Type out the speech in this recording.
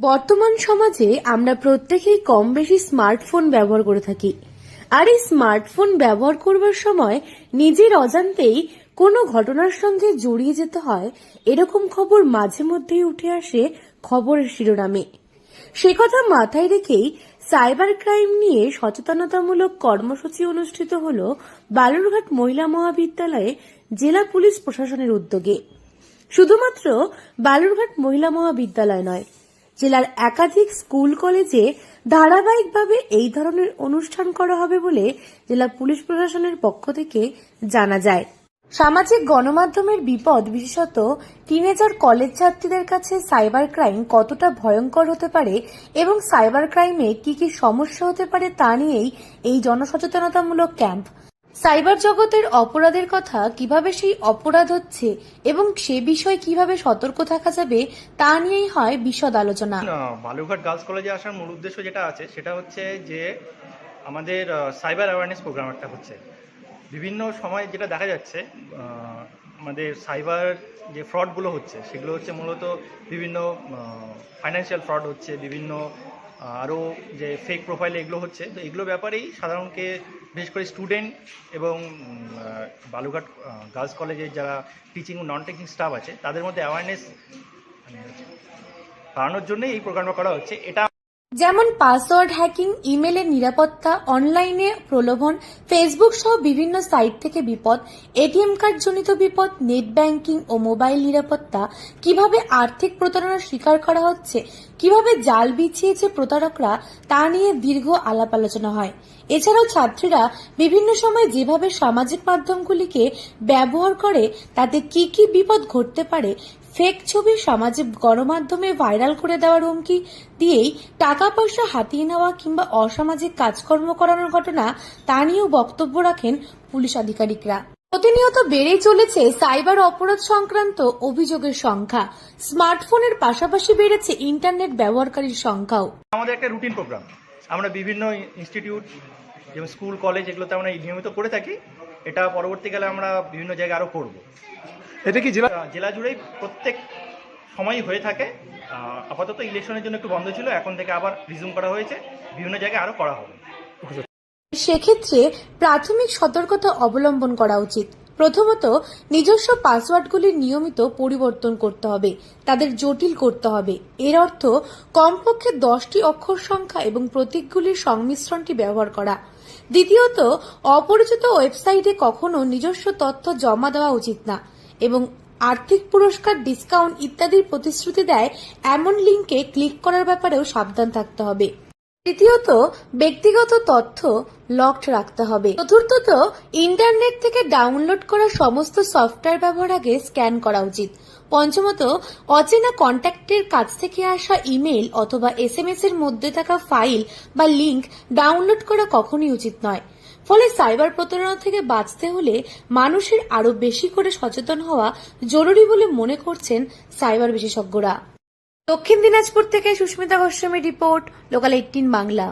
বর্তমান সমাজে আমরা প্রত্যেকেই কম বেশি স্মার্টফোন ব্যবহার করে থাকি। আর এই স্মার্টফোন ব্যবহার করবার সময় নিজের অজান্তেই কোনো ঘটনার সঙ্গে জড়িয়ে যেতে হয়, এরকম খবর মাঝে মধ্যেই উঠে আসে খবরের শিরোনামে। সে কথা মাথায় রেখেই সাইবার ক্রাইম নিয়ে সচেতনতামূলক কর্মসূচি অনুষ্ঠিত হল বালুরঘাট মহিলা মহাবিদ্যালয়ে জেলা পুলিশ প্রশাসনের উদ্যোগে। শুধুমাত্র বালুরঘাট মহিলা মহাবিদ্যালয় নয়, জেলার একাধিক স্কুল কলেজে ধারাবাহিকভাবে এই ধরনের অনুষ্ঠান করা হবে বলে জেলা পুলিশ প্রশাসনের পক্ষ থেকে জানা যায়। সামাজিক গণমাধ্যমের বিপদ, বিশেষত টিনেজার কলেজ ছাত্রীদের কাছে সাইবার ক্রাইম কতটা ভয়ঙ্কর হতে পারে এবং সাইবার ক্রাইমে কি কি সমস্যা হতে পারে তা নিয়েই এই জনসচেতনতামূলক ক্যাম্প। সাইবার জগতের অপরাধের কথা, কিভাবে সেই অপরাধ হচ্ছে এবং সে বিষয়ে কিভাবে সতর্ক থাকা যাবে তা নিয়েই হয় বিশদ আলোচনা। বালুরঘাট গার্লস কলেজে আসার মূল উদ্দেশ্য যেটা আছে সেটা হচ্ছে যে আমাদের সাইবার অ্যাওয়ারনেস প্রোগ্রাম একটা হচ্ছে। বিভিন্ন সময় যেটা দেখা যাচ্ছে আমাদের সাইবার যে ফ্রডগুলো হচ্ছে সেগুলো হচ্ছে মূলত বিভিন্ন ফাইন্যান্সিয়াল ফ্রড হচ্ছে, বিভিন্ন আরও যে ফেক প্রোফাইল এগুলো হচ্ছে। তো এগুলো ব্যাপারেই সাধারণত বিশেষ করে স্টুডেন্ট এবং বালুরঘাট গার্লস কলেজের যারা টিচিং ও নন টিচিং স্টাফ আছে তাদের মধ্যে অ্যাওয়ারনেস বাড়ানোর জন্য এই প্রোগ্রামটা করা হচ্ছে। এটা যেমন পাসওয়ার্ড হ্যাকিং, ইমেলের নিরাপত্তা, অনলাইনে প্রলোভন, ফেসবুক সহ বিভিন্ন সাইট থেকে বিপদ, এটিএম কার্ড জনিত বিপদ, নেট ব্যাংকিং ও মোবাইল নিরাপত্তা, কিভাবে আর্থিক প্রতারণার শিকার করা হচ্ছে, কিভাবে জাল বিছিয়েছে প্রতারকরা, তা নিয়ে দীর্ঘ আলাপ আলোচনা হয়। এছাড়াও ছাত্রীরা বিভিন্ন সময় যেভাবে সামাজিক মাধ্যমগুলিকে ব্যবহার করে তাতে কি কি বিপদ ঘটতে পারে, ফেক ছবি সামাজিক গণমাধ্যমে ভাইরাল করে দেওয়ার হুমকি দিয়েই টাকা পয়সা হাতিয়ে নেওয়া কিংবা অসামাজিক কাজকর্ম করানোর ঘটনা, তা নিয়েও বক্তব্য রাখেন পুলিশ আধিকারিকরা। প্রতিনিয়ত বেড়েই চলেছে সাইবার অপরাধ সংক্রান্ত অভিযোগের সংখ্যা। স্মার্টফোনের পাশাপাশি বেড়েছে ইন্টারনেট ব্যবহারকারীর সংখ্যাও। আমাদের একটা রুটিন প্রোগ্রাম আমরা বিভিন্ন ইনস্টিটিউট যেমন স্কুল কলেজ এগুলোতে আমরা নিয়মিত করে থাকি। এটা পরবর্তীকালে আমরা বিভিন্ন জায়গায় আরও করব। এটা কি জেলা জুড়েই প্রত্যেক সময়ই হয়ে থাকে। আপাতত ইলেকশনের জন্য একটু বন্ধ ছিল, এখন থেকে আবার রিজুম করা হয়েছে, বিভিন্ন জায়গায় আরও করা হবে। সেক্ষেত্রে প্রাথমিক সতর্কতা অবলম্বন করা উচিত। প্রথমত, নিজস্ব পাসওয়ার্ডগুলির নিয়মিত পরিবর্তন করতে হবে, তাদের জটিল করতে হবে। এর অর্থ কমপক্ষে 10টি অক্ষর সংখ্যা এবং প্রতীকগুলির সংমিশ্রণটি ব্যবহার করা। দ্বিতীয়ত, অপরিচিত ওয়েবসাইটে কখনো নিজস্ব তথ্য জমা দেওয়া উচিত না এবং আর্থিক পুরস্কার, ডিসকাউন্ট ইত্যাদির প্রতিশ্রুতি দেয় এমন লিঙ্কে ক্লিক করার ব্যাপারেও সাবধান থাকতে হবে। তৃতীয়ত, ব্যক্তিগত তথ্য লকড রাখতে হবে। চতুর্থত, ইন্টারনেট থেকে ডাউনলোড করা সমস্ত সফটওয়্যার ব্যবহার আগে স্ক্যান করা উচিত। পঞ্চমত, অচেনা কন্ট্যাক্টের কাছ থেকে আসা ইমেল অথবা এসএমএস এর মধ্যে থাকা ফাইল বা লিঙ্ক ডাউনলোড করা কখনোই উচিত নয়। ফলে সাইবার প্রতারণা থেকে বাঁচতে হলে মানুষের আরো বেশি করে সচেতন হওয়া জরুরি বলে মনে করছেন সাইবার বিশেষজ্ঞরা। দক্ষিণ দিনাজপুর থেকে সুস্মিতা গোস্বামী রিপোর্ট, লোকাল 18 বাংলা।